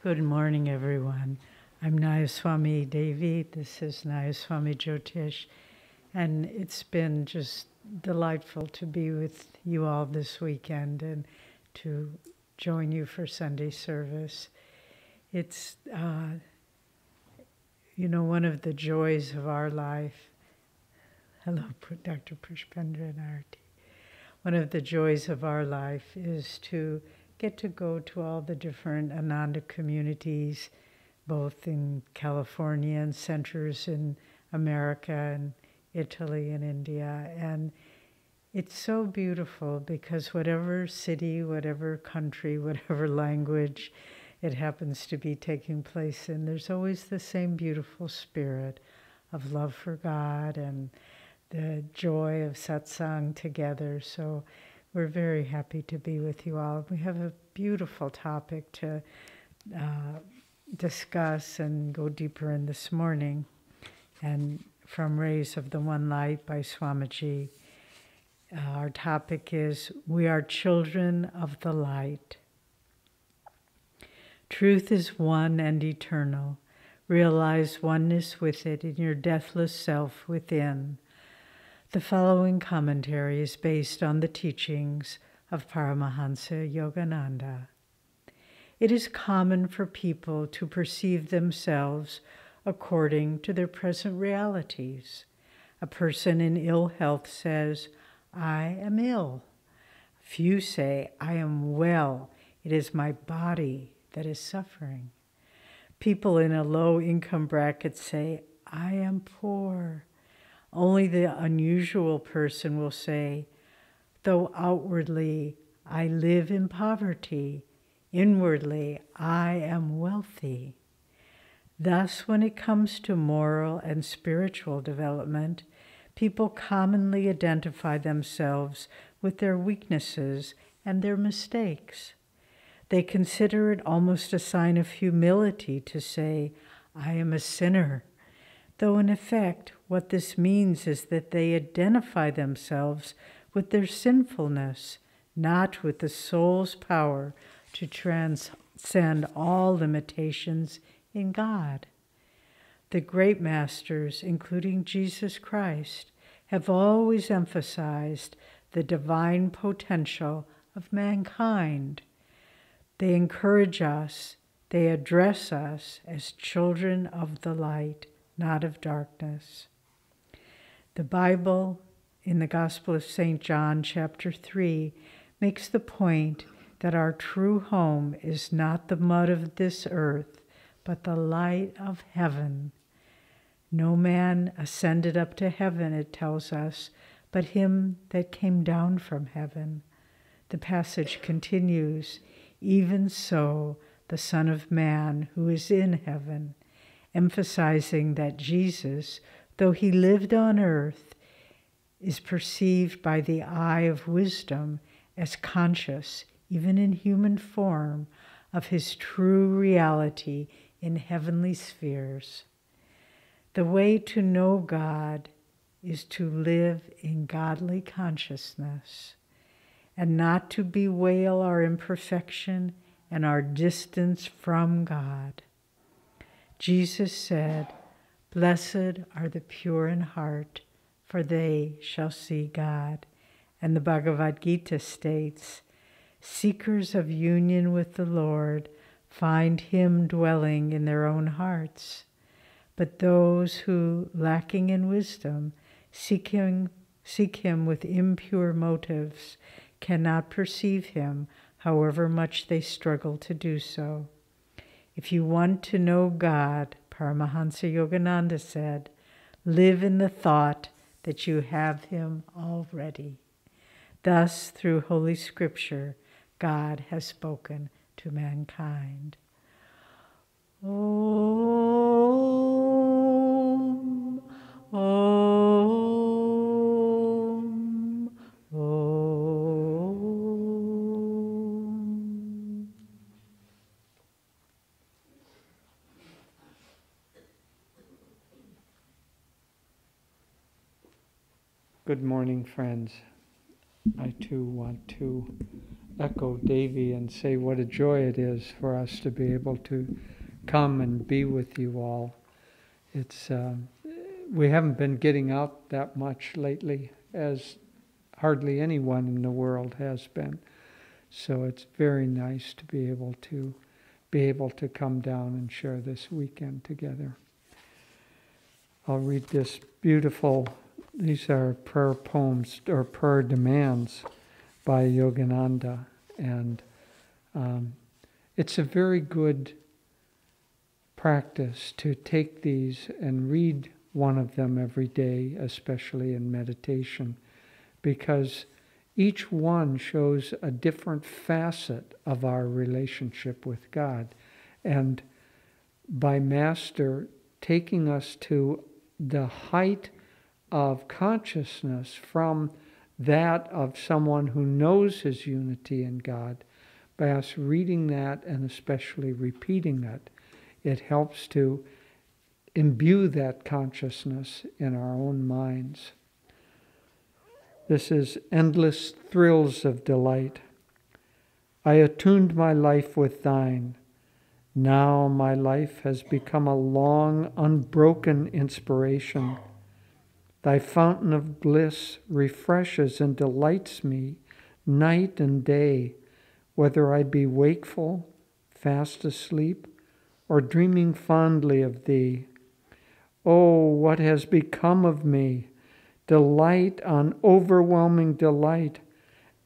Good morning, everyone. I'm Nayaswami Devi. This is Nayaswami Jyotish. And it's been just delightful to be with you all this weekend and to join you for Sunday service. It's, one of the joys of our life. Hello, Dr. Pushpendra and Arti. One of the joys of our life is to get to go to all the different Ananda communities, both in California and centers in America and Italy and India. And it's so beautiful because whatever city, whatever country, whatever language it happens to be taking place in, there's always the same beautiful spirit of love for God and the joy of satsang together. So we're very happy to be with you all. We have a beautiful topic to discuss and go deeper in this morning. And from Rays of the One Light by Swamiji, our topic is, we are children of the light. Truth is one and eternal. Realize oneness with it in your deathless self within. The following commentary is based on the teachings of Paramahansa Yogananda. It is common for people to perceive themselves according to their present realities. A person in ill health says, I am ill. Few say, I am well. It is my body that is suffering. People in a low income bracket say, I am poor. Only the unusual person will say, though outwardly I live in poverty, inwardly I am wealthy. Thus, when it comes to moral and spiritual development, people commonly identify themselves with their weaknesses and their mistakes. They consider it almost a sign of humility to say, I am a sinner, though in effect, what this means is that they identify themselves with their sinfulness, not with the soul's power to transcend all limitations in God. The great masters, including Jesus Christ, have always emphasized the divine potential of mankind. They encourage us, they address us as children of the light, not of darkness. The Bible, in the Gospel of St. John, chapter 3, makes the point that our true home is not the mud of this earth, but the light of heaven. No man ascended up to heaven, it tells us, but him that came down from heaven. The passage continues, even so the Son of Man who is in heaven, emphasizing that Jesus, though he lived on earth, is perceived by the eye of wisdom as conscious, even in human form, of his true reality in heavenly spheres. The way to know God is to live in godly consciousness and not to bewail our imperfection and our distance from God. Jesus said, Blessed are the pure in heart, for they shall see God. And the Bhagavad Gita states, Seekers of union with the Lord find him dwelling in their own hearts. But those who, lacking in wisdom, seek him with impure motives, cannot perceive him, however much they struggle to do so. If you want to know God, Paramahansa Yogananda said, live in the thought that you have him already. Thus, through Holy Scripture, God has spoken to mankind. Om, Om, Om. Good morning, friends. I too want to echo Devi and say what a joy it is for us to be able to come and be with you all. It's we haven't been getting out that much lately, as hardly anyone in the world has been. So it's very nice to be able to come down and share this weekend together. I'll read this beautiful, these are prayer poems or prayer demands by Yogananda, and it's a very good practice to take these and read one of them every day, especially in meditation, because each one shows a different facet of our relationship with God. And by Master taking us to the height of consciousness from that of someone who knows his unity in God, by us reading that and especially repeating it, it helps to imbue that consciousness in our own minds. This is endless thrills of delight. I attuned my life with thine. Now my life has become a long, unbroken inspiration. Thy fountain of bliss refreshes and delights me night and day, whether I be wakeful, fast asleep, or dreaming fondly of thee. Oh, what has become of me? Delight on overwhelming delight,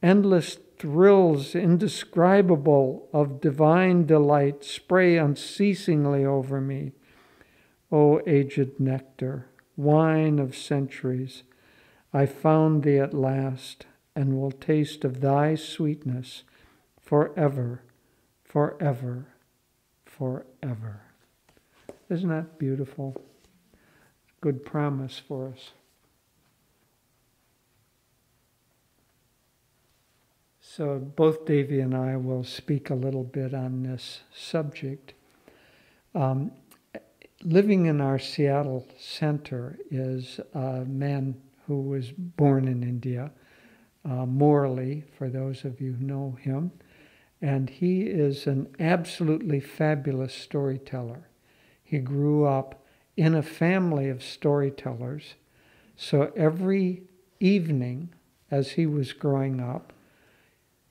endless thrills indescribable of divine delight spray unceasingly over me. O aged nectar, wine of centuries, I found thee at last, and will taste of thy sweetness forever, forever, forever. Isn't that beautiful? Good promise for us. So both Devi and I will speak a little bit on this subject. Living in our Seattle center is a man who was born in India, Morley, for those of you who know him. And he is an absolutely fabulous storyteller. He grew up in a family of storytellers. So every evening as he was growing up,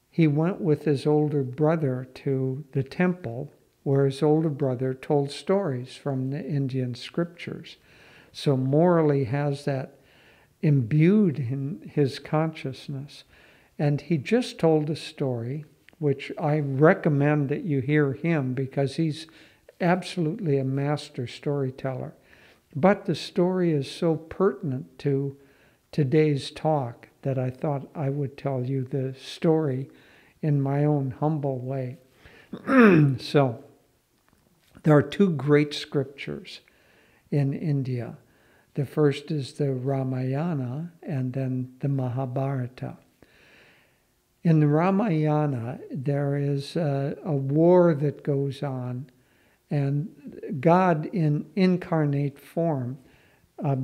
he went with his older brother to the temple where his older brother told stories from the Indian scriptures. So Morley has that imbued in his consciousness. And he just told a story, which I recommend that you hear him because he's absolutely a master storyteller. But the story is so pertinent to today's talk that I thought I would tell you the story in my own humble way. So, there are two great scriptures in India. The first is the Ramayana and then the Mahabharata. In the Ramayana, there is a war that goes on, and God in incarnate form,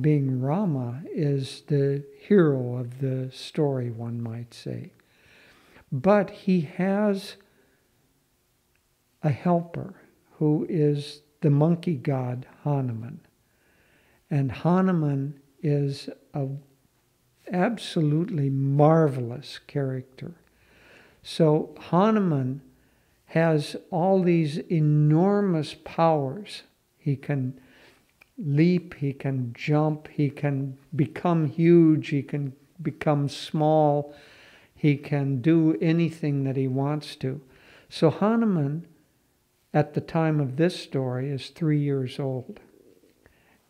being Rama, is the hero of the story, one might say. But he has a helper who is the monkey god Hanuman. And Hanuman is an absolutely marvelous character. So Hanuman has all these enormous powers. He can leap, he can jump, he can become huge, he can become small, he can do anything that he wants to. So Hanuman, at the time of this story, is 3 years old.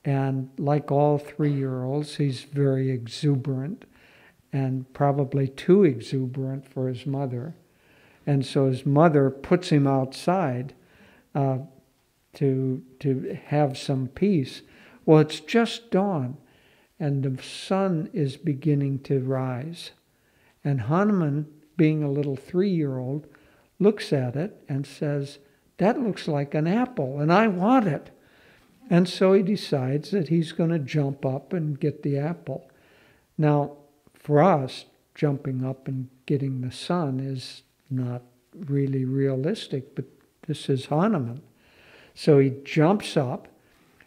And like all 3-year-olds, he's very exuberant and probably too exuberant for his mother. And so his mother puts him outside to have some peace. Well, it's just dawn, and the sun is beginning to rise. And Hanuman, being a little 3-year-old, looks at it and says, "That looks like an apple, and I want it." And so he decides that he's going to jump up and get the apple. Now, for us, jumping up and getting the sun is not really realistic, but this is Hanuman. So he jumps up,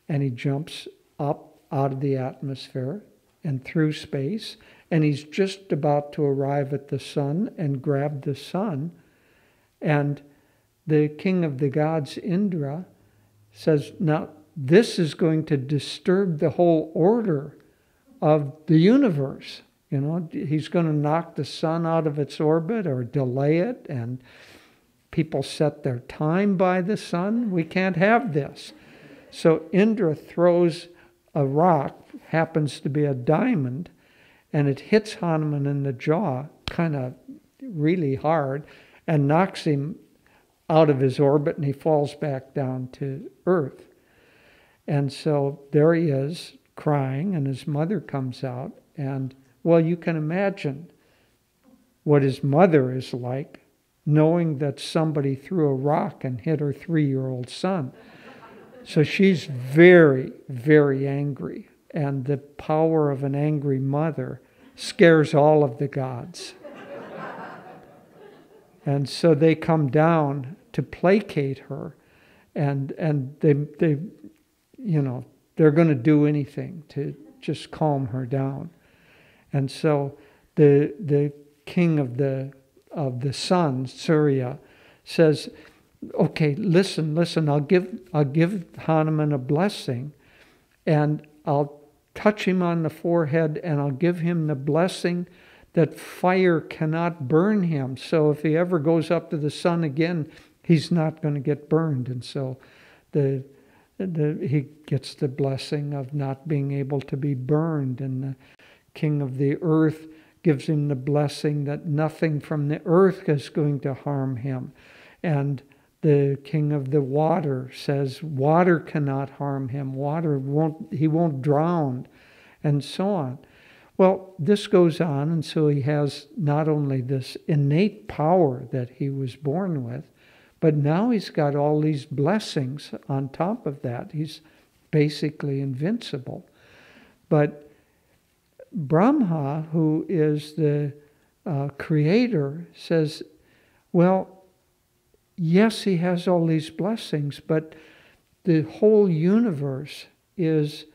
and he jumps up out of the atmosphere and through space, and he's just about to arrive at the sun and grab the sun. And the king of the gods, Indra, says, now this is going to disturb the whole order of the universe. You know, he's going to knock the sun out of its orbit or delay it, and people set their time by the sun. We can't have this. So Indra throws a rock, happens to be a diamond, and it hits Hanuman in the jaw, kind of really hard, and knocks him out of his orbit, and he falls back down to earth. And so there he is, crying, and his mother comes out, and, well, you can imagine what his mother is like, knowing that somebody threw a rock and hit her 3-year-old son. So she's very, very angry, and the power of an angry mother scares all of the gods. And so they come down to placate her, and they you know, they're going to do anything to just calm her down. And so the king of the sun, Surya, says, okay, listen, I'll give Hanuman a blessing, and I'll touch him on the forehead, and I'll give him the blessing that fire cannot burn him. So if he ever goes up to the sun again, he's not going to get burned. And so he gets the blessing of not being able to be burned. And the king of the earth gives him the blessing that nothing from the earth is going to harm him. And the king of the water says water cannot harm him. He won't drown, and so on. Well, this goes on, and so he has not only this innate power that he was born with, but now he's got all these blessings on top of that. He's basically invincible. But Brahma, who is the creator, says, well, yes, he has all these blessings, but the whole universe is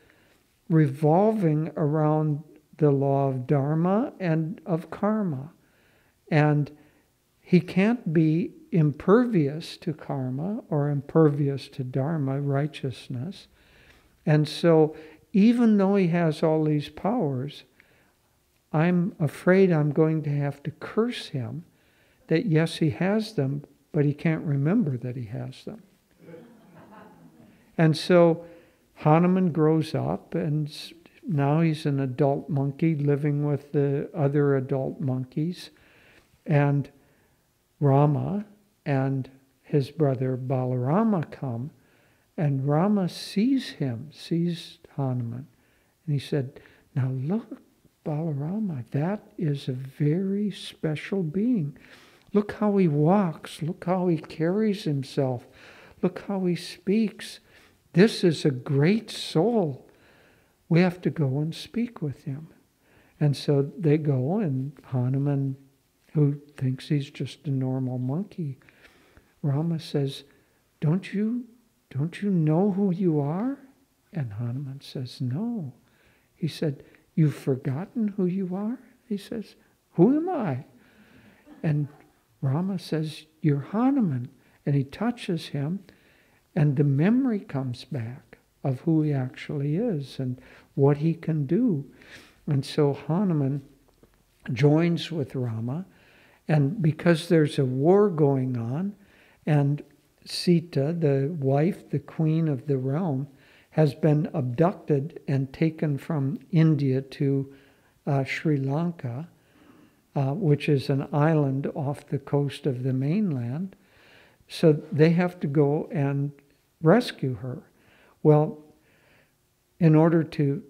revolving around the law of dharma and of karma. And he can't be impervious to karma or impervious to dharma, righteousness. And so even though he has all these powers, I'm afraid I'm going to have to curse him that yes, he has them, but he can't remember that he has them. And so Hanuman grows up, and now he's an adult monkey living with the other adult monkeys. And Rama and his brother Balarama come, and Rama sees Hanuman. And he said, now look, Balarama, that is a very special being. Look how he walks. Look how he carries himself. Look how he speaks. This is a great soul. We have to go and speak with him. And so they go, and Hanuman, who thinks he's just a normal monkey, Rama says, don't you know who you are? And Hanuman says, no. He said, you've forgotten who you are? He says, who am I? And Rama says, you're Hanuman. And he touches him, and the memory comes back of who he actually is and what he can do. And so Hanuman joins with Rama, and because there's a war going on, and Sita, the wife, the queen of the realm, has been abducted and taken from India to Sri Lanka, which is an island off the coast of the mainland. So they have to go and rescue her. Well, in order to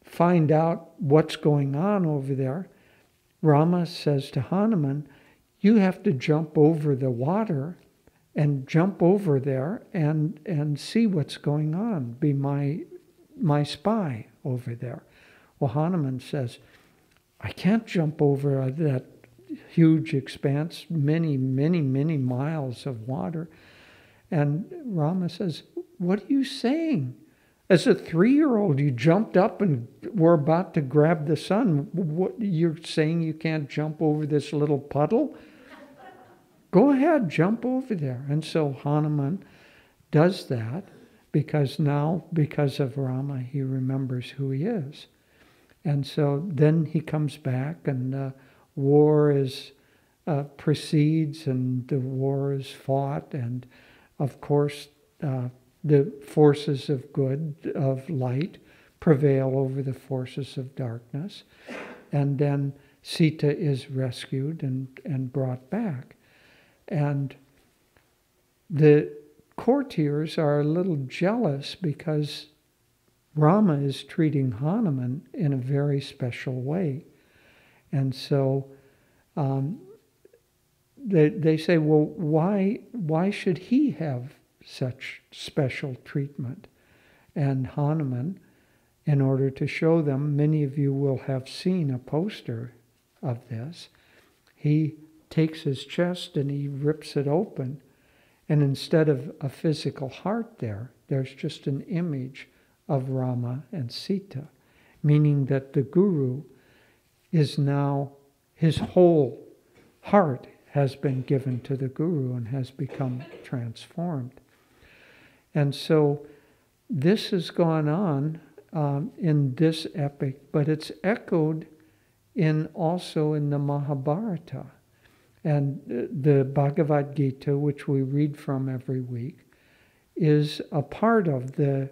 find out what's going on over there, Rama says to Hanuman, you have to jump over the water and jump over there and see what's going on. Be my spy over there. Well, Hanuman says, I can't jump over that huge expanse, many, many, many miles of water. And Rama says, "What are you saying? As a 3-year-old, you jumped up and were about to grab the sun. What, you're saying you can't jump over this little puddle? Go ahead, jump over there." And so Hanuman does that because now, because of Rama, he remembers who he is. And so then he comes back, and war proceeds, and the war is fought, and of course the forces of good, of light, prevail over the forces of darkness, and then Sita is rescued and brought back. And the courtiers are a little jealous because Rama is treating Hanuman in a very special way. And so they say, well, why should he have such special treatment? And Hanuman, in order to show them, many of you will have seen a poster of this, he takes his chest and he rips it open, and instead of a physical heart there's just an image of Rama and Sita, meaning that the Guru is now, his whole heart has been given to the Guru and has become transformed. And so this has gone on in this epic, but it's echoed also in the Mahabharata. And the Bhagavad Gita, which we read from every week, is a part of the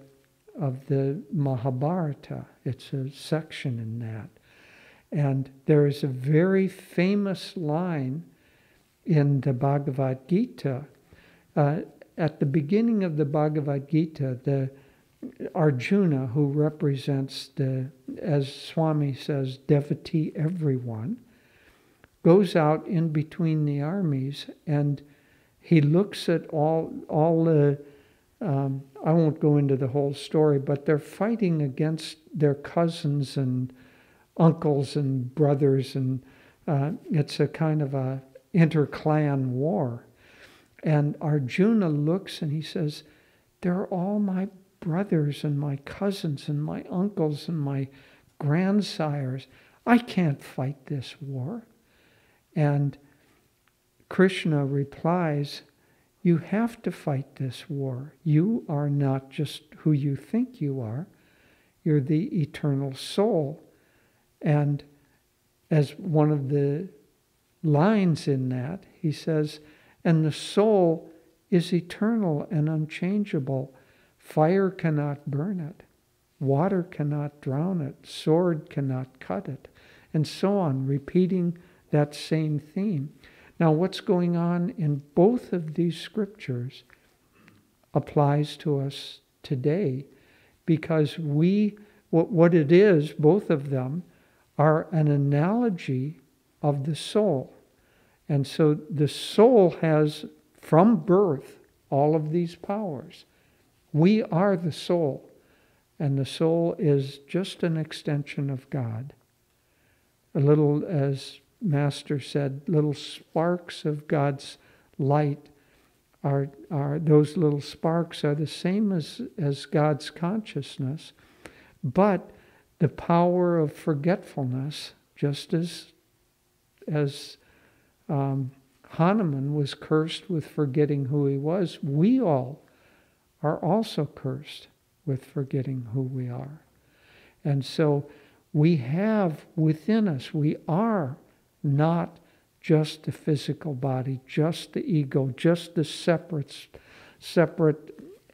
Mahabharata. It's a section in that. And there is a very famous line in the Bhagavad Gita. At the beginning of the Bhagavad Gita, the Arjuna, who represents as Swami says, devotee everyone, goes out in between the armies, and he looks at all the, I won't go into the whole story, but they're fighting against their cousins and uncles and brothers, and it's a kind of a inter-clan war. And Arjuna looks and he says, they're all my brothers and my cousins and my uncles and my grandsires. I can't fight this war. And Krishna replies, you have to fight this war. You are not just who you think you are. You're the eternal soul. And as one of the lines in that, he says, and the soul is eternal and unchangeable. Fire cannot burn it. Water cannot drown it. Sword cannot cut it. And so on, repeating that same theme. Now, what's going on in both of these scriptures applies to us today, because what it is, both of them, are an analogy of the soul. And so the soul has, from birth, all of these powers. We are the soul, and the soul is just an extension of God. A little, as Master said, little sparks of God's light are those little sparks are the same as God's consciousness, but the power of forgetfulness, just as Hanuman was cursed with forgetting who he was, we all are also cursed with forgetting who we are. And so we have within us, we are not just the physical body, just the ego, just the separate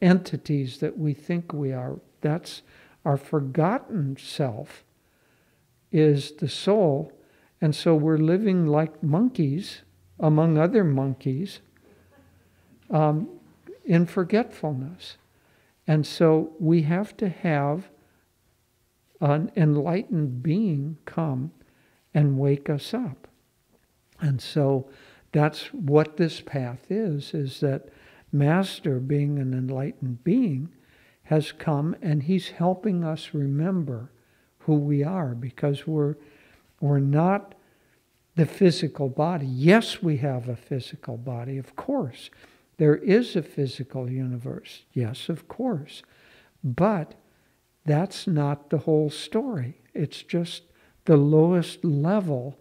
entities that we think we are. That's our forgotten self is the soul. And so we're living like monkeys, among other monkeys, in forgetfulness. And so we have to have an enlightened being come and wake us up. And so that's what this path is that Master, being an enlightened being, has come and he's helping us remember who we are, because we're not the physical body. Yes, we have a physical body, of course. There is a physical universe. Yes, of course. But that's not the whole story. It's just the lowest level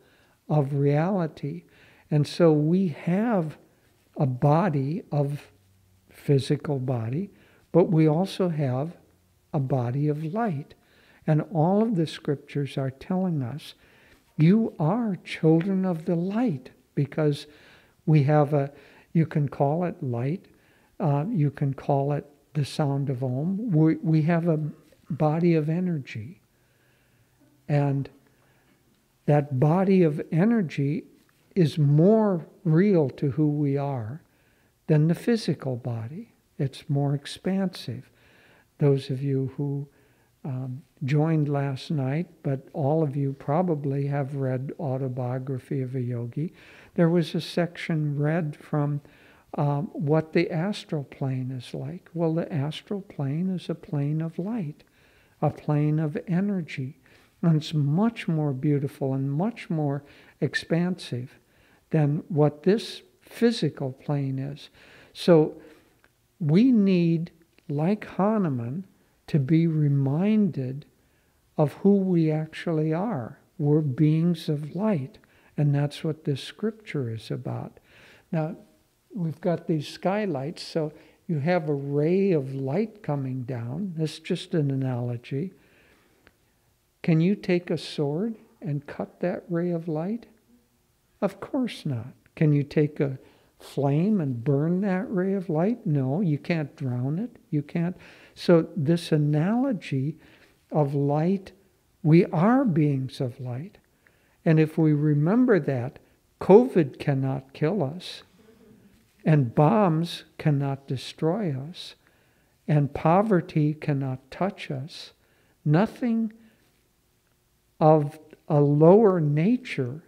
of reality. And so we have a body of physical body, but we also have a body of light. And all of the scriptures are telling us, you are children of the light, because we have you can call it light, you can call it the sound of Om. We have a body of energy. And that body of energy is more real to who we are than the physical body. It's more expansive. Those of you who joined last night, but all of you probably have read Autobiography of a Yogi. There was a section read from what the astral plane is like. Well, the astral plane is a plane of light, a plane of energy. And it's much more beautiful and much more expansive than what this physical plane is. So we need, like Hanuman, to be reminded of who we actually are. We're beings of light, and that's what this scripture is about. Now, we've got these skylights, so you have a ray of light coming down. That's just an analogy. Can you take a sword and cut that ray of light? Of course not. Can you take a flame and burn that ray of light? No, you can't drown it. You can't. So this analogy of light, we are beings of light. And if we remember that, COVID cannot kill us, and bombs cannot destroy us, and poverty cannot touch us. Nothing of a lower nature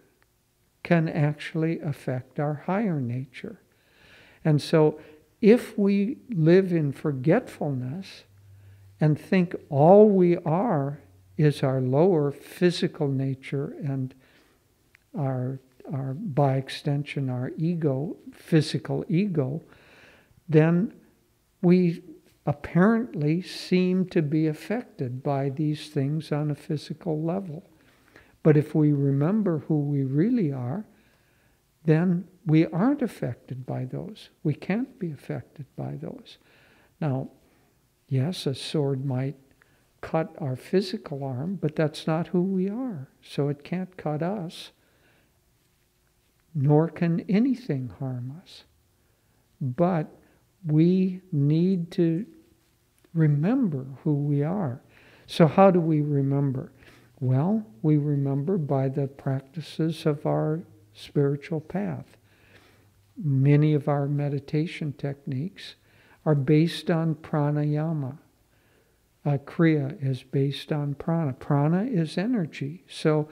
can actually affect our higher nature. And so if we live in forgetfulness and think all we are is our lower physical nature and our by extension our ego, physical ego, then we apparently seem to be affected by these things on a physical level. But if we remember who we really are, then we aren't affected by those. We can't be affected by those. Now, yes, a sword might cut our physical arm, but that's not who we are. So it can't cut us, nor can anything harm us. But we need to remember who we are. So how do we remember? Well, we remember by the practices of our spiritual path. Many of our meditation techniques are based on pranayama. Kriya is based on prana. Prana is energy. So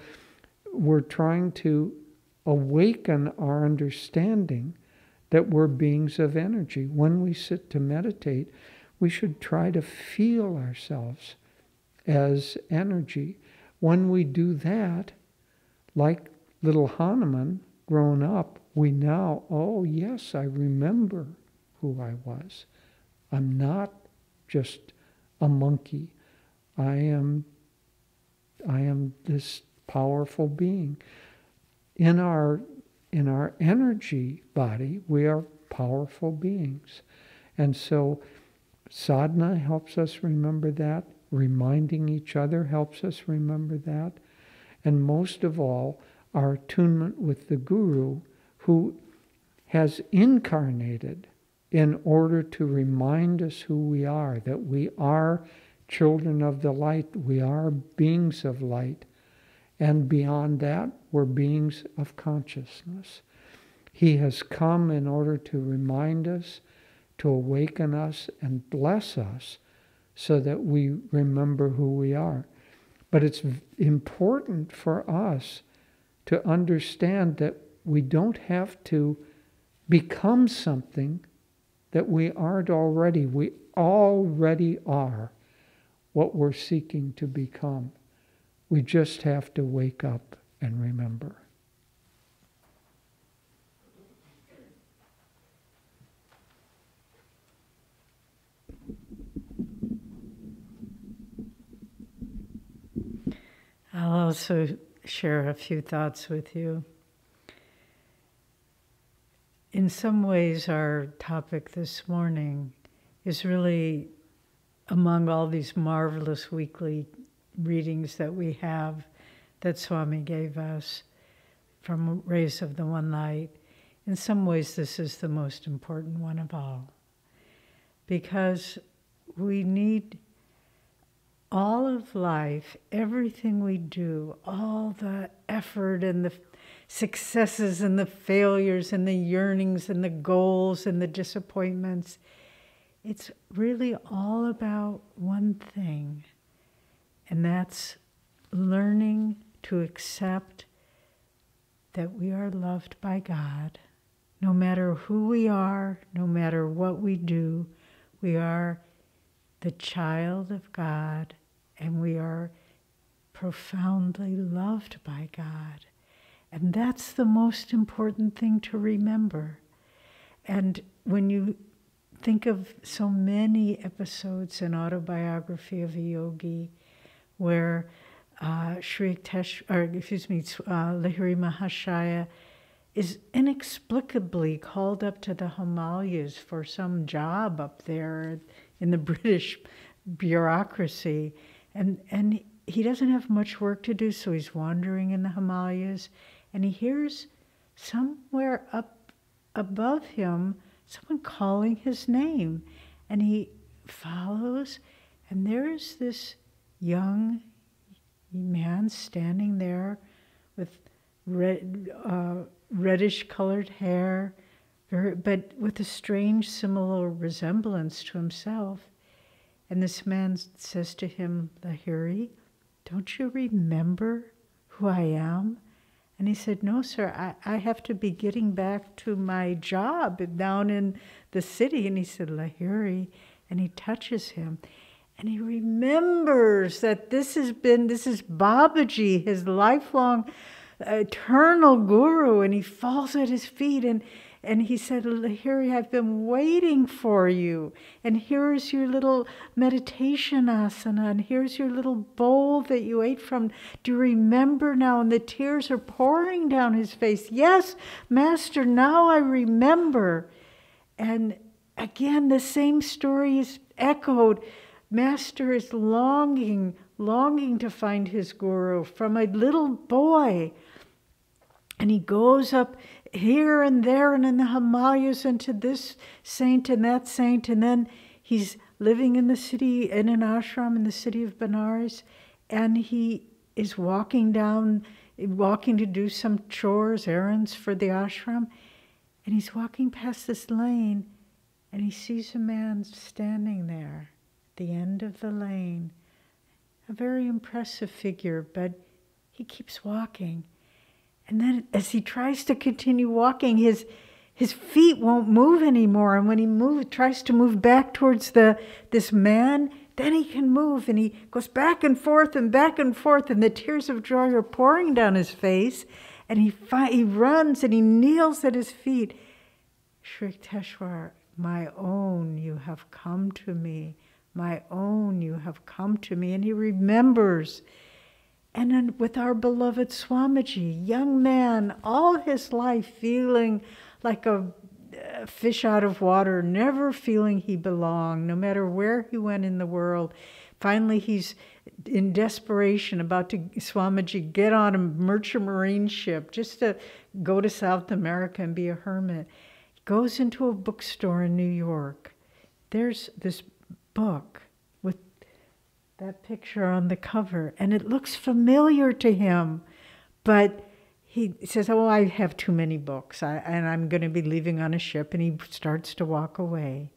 we're trying to awaken our understanding that we're beings of energy. When we sit to meditate, we should try to feel ourselves as energy. When we do that, like little Hanuman grown up, we now, oh yes, I remember who I was. I'm not just a monkey. I am this powerful being. In our energy body, we are powerful beings. And so sadhana helps us remember that. Reminding each other helps us remember that. And most of all, our attunement with the Guru, who has incarnated in order to remind us who we are, that we are children of the light, we are beings of light. And beyond that, we're beings of consciousness. He has come in order to remind us, to awaken us, and bless us so that we remember who we are. But it's important for us to understand that we don't have to become something that we aren't already. We already are what we're seeking to become. We just have to wake up and remember. I'll also share a few thoughts with you. In some ways, our topic this morning is really among all these marvelous weekly readings that we have that Swami gave us from Rays of the One Light. In some ways, this is the most important one of all, because we need all of life, everything we do, all the effort and the successes and the failures and the yearnings and the goals and the disappointments. It's really all about one thing, and that's learning to accept that we are loved by God. No matter who we are, no matter what we do, we are the child of God, and we are profoundly loved by God. And that's the most important thing to remember. And when you think of so many episodes in Autobiography of a Yogi where Lahiri Mahasaya is inexplicably called up to the Himalayas for some job up there in the British bureaucracy. And he doesn't have much work to do, so he's wandering in the Himalayas, and he hears somewhere up above him someone calling his name. And he follows, and there's this young man standing there with reddish-colored hair, but with a strange similar resemblance to himself. And this man says to him, Lahiri, don't you remember who I am? And he said, no, sir, I have to be getting back to my job down in the city. And he said, Lahiri, and he touches him. And he remembers that this is Babaji, his lifelong, eternal guru. And he falls at his feet, and he said, Lahiri, I've been waiting for you. And here's your little meditation asana. And here's your little bowl that you ate from. Do you remember now? And the tears are pouring down his face. Yes, Master, now I remember. And again, the same story is echoed. Master is longing to find his guru from a little boy. And he goes up here and there and in the Himalayas and to this saint and that saint. And then he's living in the city, in an ashram in the city of Benares. And he is walking to do some chores, errands for the ashram. And he's walking past this lane, and he sees a man standing there at the end of the lane. A very impressive figure, but he keeps walking. And then as he tries to continue walking, his feet won't move anymore. And when he tries to move back towards this man, then he can move. And he goes back and forth, and the tears of joy are pouring down his face. And he runs and he kneels at his feet. Shri Yukteswar, my own, you have come to me. My own, you have come to me. And he remembers. And then with our beloved Swamiji, young man, all his life feeling like a fish out of water, never feeling he belonged, no matter where he went in the world. Finally, he's in desperation about to, Swamiji, get on a merchant marine ship just to go to South America and be a hermit. He goes into a bookstore in New York. There's this book with that picture on the cover, and it looks familiar to him, but he says, oh, I have too many books, and I'm going to be leaving on a ship, and he starts to walk away.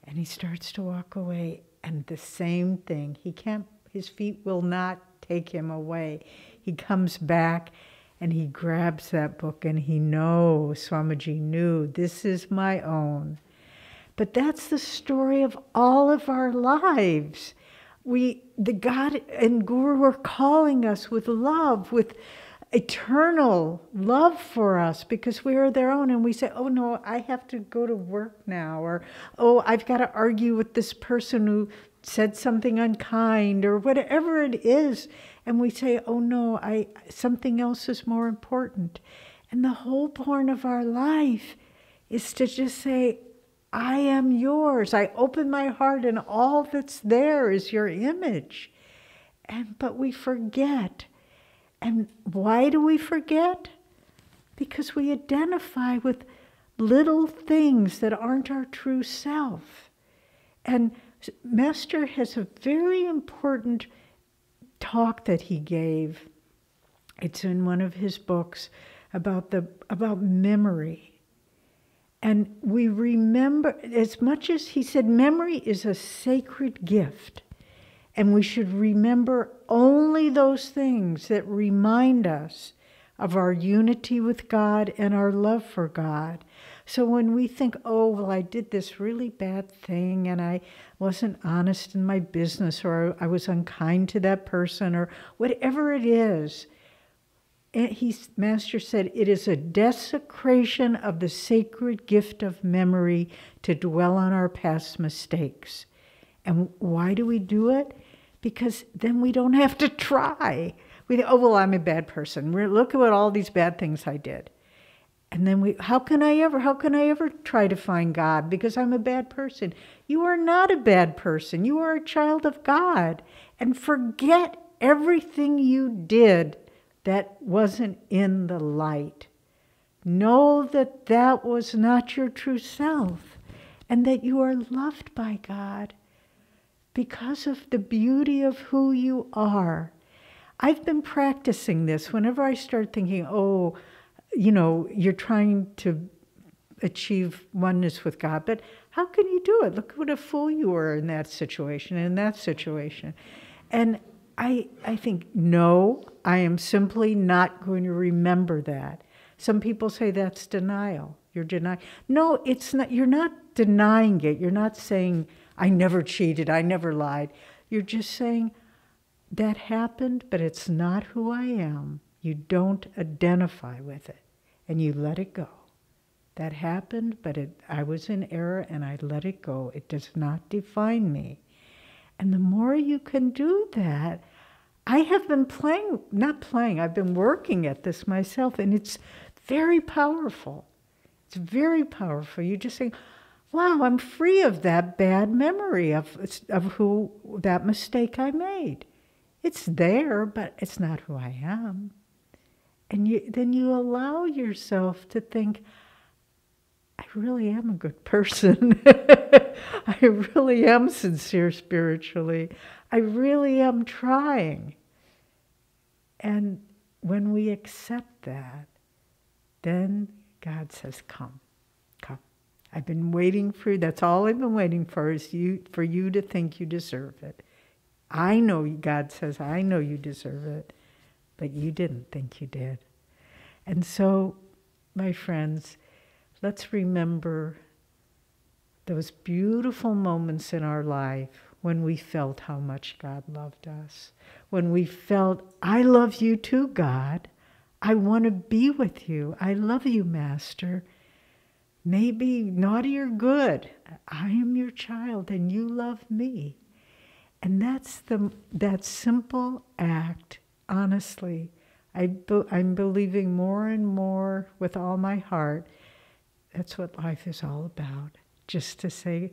And he starts to walk away, and the same thing, his feet will not take him away. He comes back, and he grabs that book, and he knows, Swamiji knew, this is my own. But that's the story of all of our lives. The God and Guru are calling us with love, with eternal love for us because we are their own, and we say, oh no, I have to go to work now, or oh, I've got to argue with this person who said something unkind, or whatever it is, and we say, oh no, something else is more important. And the whole point of our life is to just say, I am yours. I open my heart, and all that's there is your image. But we forget. And why do we forget? Because we identify with little things that aren't our true self. And Master has a very important talk that he gave. It's in one of his books about memory. And we remember, as much as he said, memory is a sacred gift. And we should remember only those things that remind us of our unity with God and our love for God. So when we think, oh, well, I did this really bad thing and I wasn't honest in my business, or I was unkind to that person, or whatever it is, Master said, it is a desecration of the sacred gift of memory to dwell on our past mistakes. And why do we do it? Because then we don't have to try. We think, oh, well, I'm a bad person. Look at all these bad things I did. And then how can I ever try to find God because I'm a bad person? You are not a bad person. You are a child of God. And forget everything you did that wasn't in the light. Know that that was not your true self, and that you are loved by God because of the beauty of who you are. I've been practicing this whenever I start thinking, oh, you're trying to achieve oneness with God, but how can you do it? Look what a fool you were in that situation, and in that situation. And I think, no, I am simply not going to remember that. Some people say that's denial. You're denying. No, it's not. You're not denying it. You're not saying, I never cheated, I never lied. You're just saying, that happened, but it's not who I am. You don't identify with it, and you let it go. That happened, but I was in error, and I let it go. It does not define me. And the more you can do that, I have been I've been working at this myself, and it's very powerful. It's very powerful. You just say, wow, I'm free of that bad memory of that mistake I made. It's there, but it's not who I am. And then you allow yourself to think, I really am a good person. I really am sincere spiritually. I really am trying. And when we accept that, then God says, come. I've been waiting for you. That's all I've been waiting for, is for you to think you deserve it. I know, God says, I know you deserve it, but you didn't think you did. And so, my friends, let's remember those beautiful moments in our life when we felt how much God loved us. When we felt, I love you too, God. I want to be with you. I love you, Master. Maybe naughty or good, I am your child and you love me. And that simple act, honestly, I'm believing more and more with all my heart, that's what life is all about. Just to say,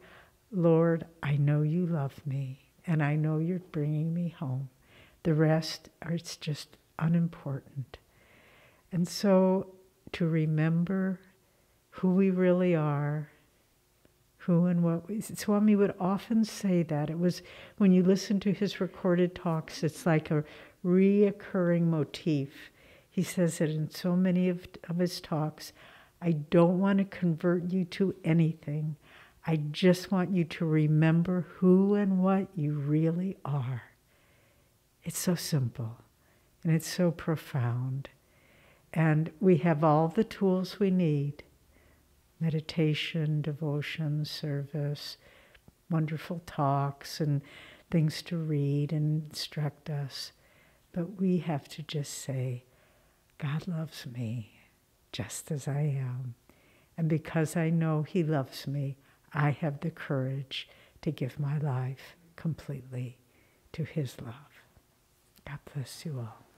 Lord, I know you love me, and I know you're bringing me home. The rest, it's just unimportant. And so to remember who we really are, who and what Swami would often say that. It was, when you listen to his recorded talks, it's like a reoccurring motif. He says it in so many of his talks. I don't want to convert you to anything. I just want you to remember who and what you really are. It's so simple, and it's so profound. And we have all the tools we need: meditation, devotion, service, wonderful talks, and things to read and instruct us. But we have to just say, God loves me just as I am. And because I know He loves me, I have the courage to give my life completely to His love. God bless you all.